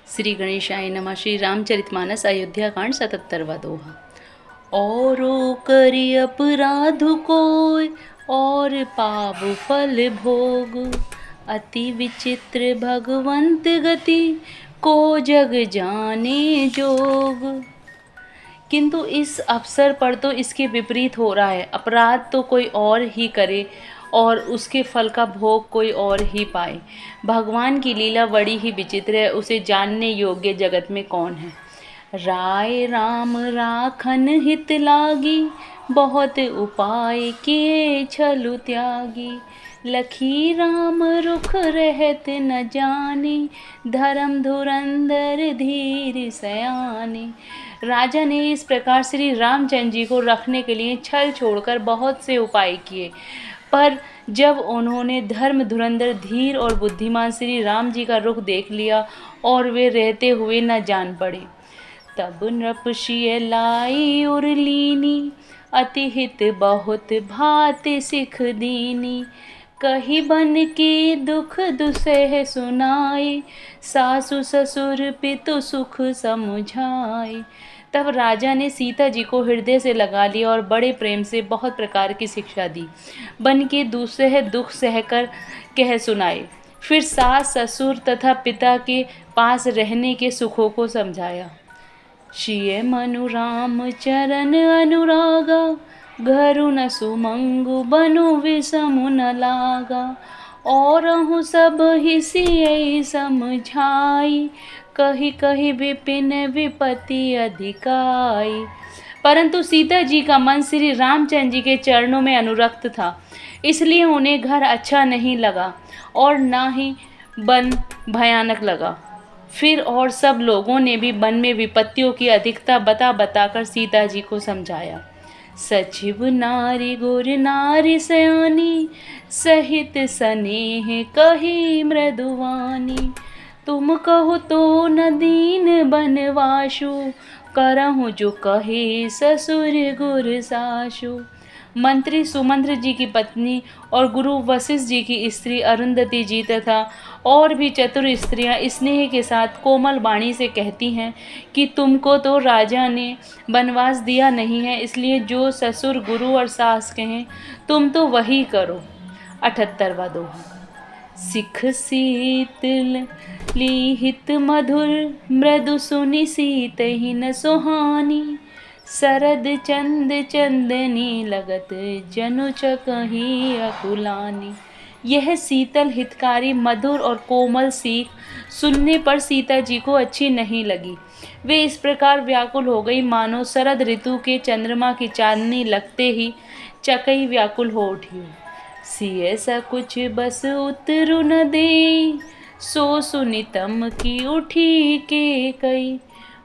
श्री गणेशाय नमः। श्री रामचरितमानस अयोध्या कांड 77वां दोहा। औरों करि अपराध कोय और पाव फल भोग, अति विचित्र भगवंत गति को जग जाने जोग। किंतु इस अवसर पर तो इसके विपरीत हो रहा है। अपराध तो कोई और ही करे और उसके फल का भोग कोई और ही पाए। भगवान की लीला बड़ी ही विचित्र है, उसे जानने योग्य जगत में कौन है। राय राम राखन हित लागी, बहुत उपाय किए छलु त्यागी। लखी राम रुख रहत न जाने, धर्म धुरंधर धीर सयाने। राजा ने इस प्रकार श्री रामचंद्र जी को रखने के लिए छल छोड़कर बहुत से उपाय किए, पर जब उन्होंने धर्म धुरंधर धीर और बुद्धिमान श्री राम जी का रुख देख लिया और वे रहते हुए न जान पड़े, तब नृपशिय लाई उर लीनी, अति हित बहुत भात सिख दीनी। कही बन के दुख दुसह सुनाए, सासु ससुर पितु सुख समुझाए। तब राजा ने सीता जी को हृदय से लगा लिया और बड़े प्रेम से बहुत प्रकार की शिक्षा दी। बन के दूसरे दुख सहकर कह सुनाए, फिर सास ससुर तथा पिता के पास रहने के सुखों को समझाया। शिय मनु राम चरण अनुरागा, घरु न सुमंगु बनु विषमु न लागा। और हूँ सब ही सिय समझाई, कही कही विपिन विपति अधिकाई। परंतु सीता जी का मन श्री रामचंद्र जी के चरणों में अनुरक्त था, इसलिए उन्हें घर अच्छा नहीं लगा और ना ही वन भयानक लगा। फिर और सब लोगों ने भी वन में विपत्तियों की अधिकता बता बताकर सीता जी को समझाया। सचिव नारी गुर नारी सयानी, सहित स्नेह कही मृदुवानी। तुम कहो तो न दीन बनवासु, करहु जो कहे ससुर गुर सासु। मंत्री सुमंत्र जी की पत्नी और गुरु वशिष्ठ जी की स्त्री अरुंधति जी तथा और भी चतुर स्त्रियां स्नेह के साथ कोमल वाणी से कहती हैं कि तुमको तो राजा ने वनवास दिया नहीं है, इसलिए जो ससुर गुरु और सास कहें तुम तो वही करो। 78वां दोहा। सिख शीतल लीहित मधुर, मृदु सुनि सीत ही न सुहानी। शरद चंद चंदनी लगत, जनु चकही अकुलानी। यह शीतल हितकारी मधुर और कोमल सीख सुनने पर सीता जी को अच्छी नहीं लगी। वे इस प्रकार व्याकुल हो गई मानो शरद ऋतु के चंद्रमा की चांदनी लगते ही चकई व्याकुल हो उठी। सिय सकुच बस उतरु न दे, सो सुनितम की उठी के कई।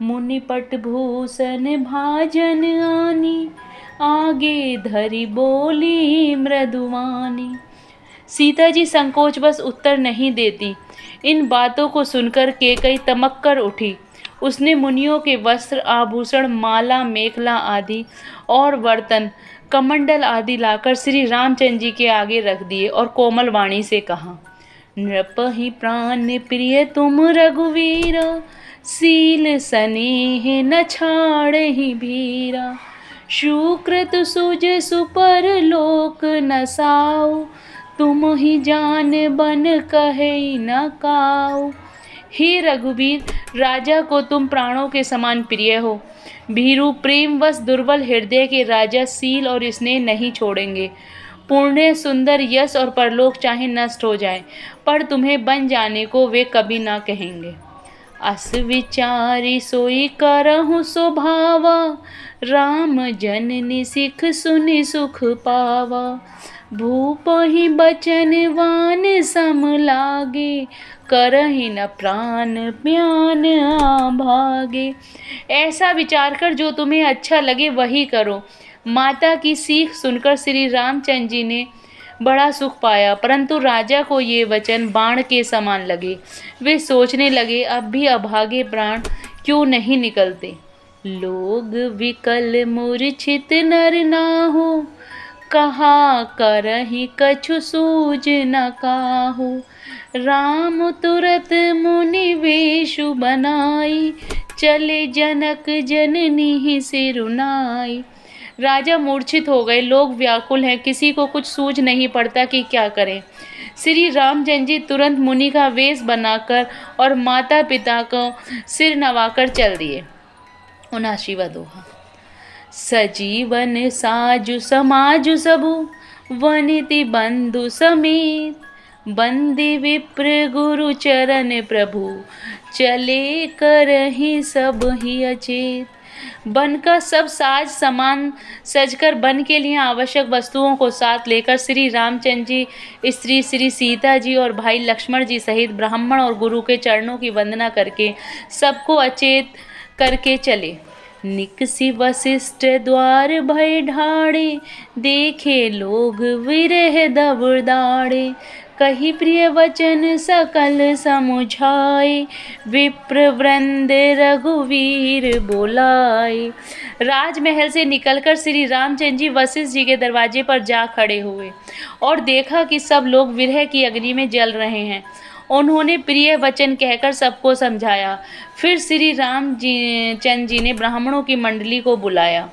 मुनिपट भूषण भाजन आनी, आगे धरी बोली मृदुवानी। सीता जी संकोच बस उत्तर नहीं देती। इन बातों को सुनकर केकई तमक कर उठी। उसने मुनियों के वस्त्र आभूषण माला मेखला आदि और बर्तन कमंडल आदि लाकर श्री रामचंद्र जी के आगे रख दिए और कोमल वाणी से कहा। नृप ही प्राण प्रिय तुम रघुवीरा, सील स्नेह न छाड़हि भीरा। सुकृत सुज सुपर लोक न साऊ, तुम ही जान बन कहे न काऊ। हे रघुवीर, राजा को तुम प्राणों के समान प्रिय हो। भीरु प्रेमवश दुर्बल हृदय के राजा सील और स्नेह नहीं छोड़ेंगे। पुण्य सुंदर यश और परलोक चाहे नष्ट हो जाए, पर तुम्हें बन जाने को वे कभी ना कहेंगे। अस विचारी सोई करहु स्वभावा, राम जननी सिख सुनि सुख पावा। भूप ही बचन वान सम लागे, करहि न प्राण प्यान भागे। ऐसा विचार कर जो तुम्हें अच्छा लगे वही करो। माता की सीख सुनकर श्री रामचंद्र जी ने बड़ा सुख पाया, परंतु राजा को ये वचन बाण के समान लगे। वे सोचने लगे, अब भी अभागे प्राण क्यों नहीं निकलते। लोग विकल मूर्छित नर नाहु, कहा करहि कछु सूझ न काहू। राम तुरत मुनि वेशु बनाई, चले जनक जननी सिरुनाई। राजा मूर्छित हो गए, लोग व्याकुल हैं, किसी को कुछ सूझ नहीं पड़ता कि क्या करें। श्री रामचंद्र जी तुरंत मुनि का वेश बनाकर और माता पिता को सिर नवाकर चल दिए। 79वां दोहा। सजीवन साजु समाजु सबु, वनिति बंधु समेत, बंदी विप्र गुरु चरण प्रभु, चले करहि सब ही अचेत। वन का सब साज सामान सजकर वन के लिए आवश्यक वस्तुओं को साथ लेकर श्री रामचंद्र जी स्त्री श्री सीता जी और भाई लक्ष्मण जी सहित ब्राह्मण और गुरु के चरणों की वंदना करके सबको अचेत करके चले। निकसी वशिष्ठ द्वार भय ढाड़े, देखे लोग विरह दबुदाड़े, कही प्रिय वचन सकल समुझाए, विप्र वृंद रघुवीर बोलाए। राजमहल से निकलकर श्री रामचंद्र जी वशिष्ठ जी के दरवाजे पर जा खड़े हुए और देखा कि सब लोग विरह की अग्नि में जल रहे हैं। उन्होंने प्रिय वचन कहकर सबको समझाया। फिर श्री रामचंद्र जी ने ब्राह्मणों की मंडली को बुलाया।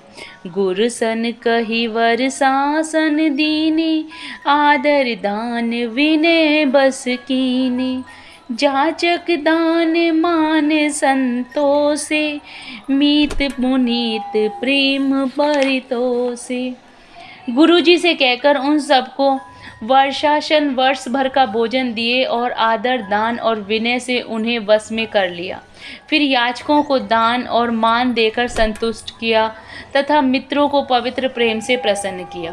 गुर सन कही वर शासन दीनी, आदर दान विनय बस कीनी, जाचक दान मान संतोषे, मीत पुनीत प्रेम परितोषे। गुरुजी से कहकर उन सबको वर्षासन वर्ष भर का भोजन दिए और आदर दान और विनय से उन्हें वश में कर लिया। फिर याचकों को दान और मान देकर संतुष्ट किया तथा मित्रों को पवित्र प्रेम से प्रसन्न किया।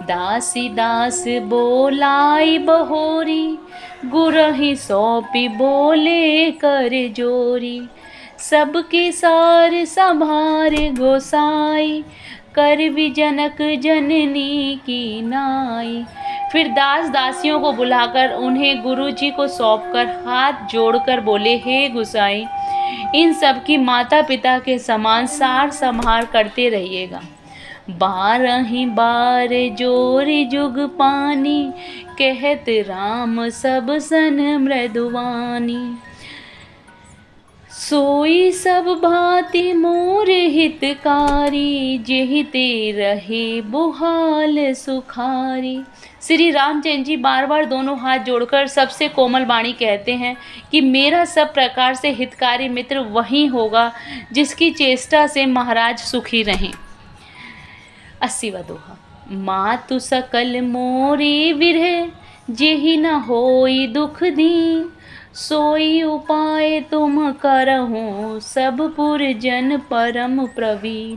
दासी दास बोलाई बहोरी, गुरहि सौंपी बोले कर जोरी, सबके सार संभार गोसाई, कर भी जनक जननी की नाई। फिर दास दासियों को बुलाकर उन्हें गुरुजी को सौंपकर हाथ जोड़कर बोले, हे गुसाई, इन सब की माता पिता के समान सार संभार करते रहिएगा। 12 बार जोरी जुग पानी, कहत राम सब सन मृदुवानी, सोई सब भांति मोर हितकारी, जेहिते रहे बुहाल सुखारी। श्री रामचंद्र जी बार बार दोनों हाथ जोड़कर सबसे कोमल वाणी कहते हैं कि मेरा सब प्रकार से हितकारी मित्र वही होगा जिसकी चेष्टा से महाराज सुखी रहें। 80वां दोहा। मातु सकल मोरी विरह, जेहि न होई दुख दीन, सोई उपाय तुम करहु, सब पुर जन परम प्रवीण।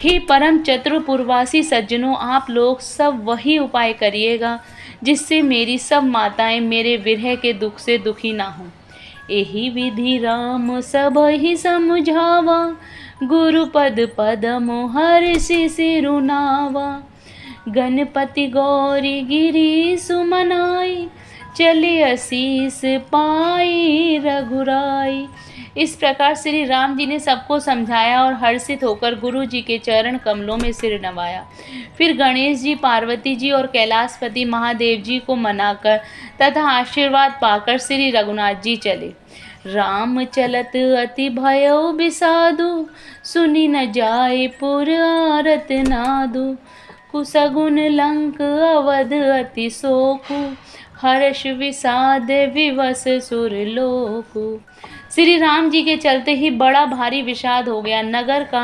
हे परम चतुरपुरवासी सज्जनों, आप लोग सब वही उपाय करिएगा जिससे मेरी सब माताएं मेरे विरह के दुख से दुखी ना हों। एहि विधि राम सब ही समझावा, गुरुपद पदम हर्षि सिरुनावा, गणपति गौरी गिरी सुमनाई, चले आशीष पाई रघुराई। इस प्रकार श्री राम जी ने सबको समझाया और हर्षित होकर गुरु जी के चरण कमलों में सिर नवाया। फिर गणेश जी, पार्वती जी और कैलाशपति महादेव जी को मनाकर तथा आशीर्वाद पाकर श्री रघुनाथ जी चले। राम चलत अति भयो बिसादु, सुनी न जाए पुर आरत नादु, कुसगुन लंक अवध अति शोकु, हर्ष विषाद विवश सुरलोकु। श्री राम जी के चलते ही बड़ा भारी विषाद हो गया। नगर का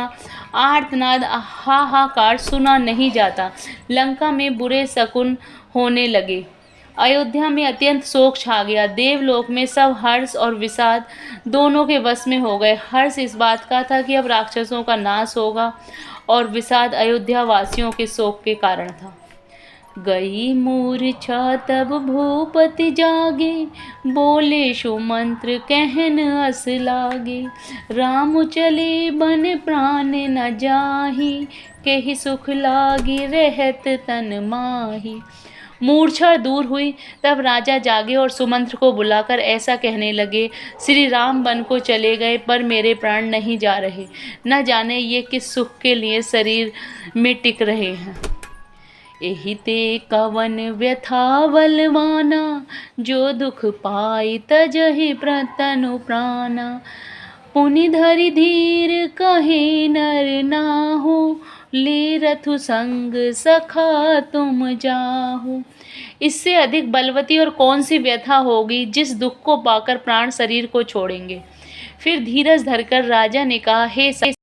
आर्तनाद हाहाकार सुना नहीं जाता। लंका में बुरे शकुन होने लगे। अयोध्या में अत्यंत शोक छा गया। देवलोक में सब हर्ष और विषाद दोनों के वश में हो गए। हर्ष इस बात का था कि अब राक्षसों का नाश होगा और विषाद अयोध्या वासियों के शोक के कारण था। गई मूर्छा तब भूपति जागे, बोले सुमंत्र कहन अस लागे, राम चले बन प्राण न जाहि, केहि सुख लागी रहत तन माही। मूर्छा दूर हुई तब राजा जागे और सुमंत्र को बुलाकर ऐसा कहने लगे, श्री राम वन को चले गए पर मेरे प्राण नहीं जा रहे। न जाने ये किस सुख के लिए शरीर में टिक रहे हैं। एहिते कवन व्यथा बलवाना, जो दुख पाई तजहि तनु प्राणा। पुनि धरि धीर कहे नर नाहु, ले रथु संग सखा तुम जाहु। इससे अधिक बलवती और कौन सी व्यथा होगी जिस दुख को पाकर प्राण शरीर को छोड़ेंगे। फिर धीरज धरकर राजा ने कहा, हे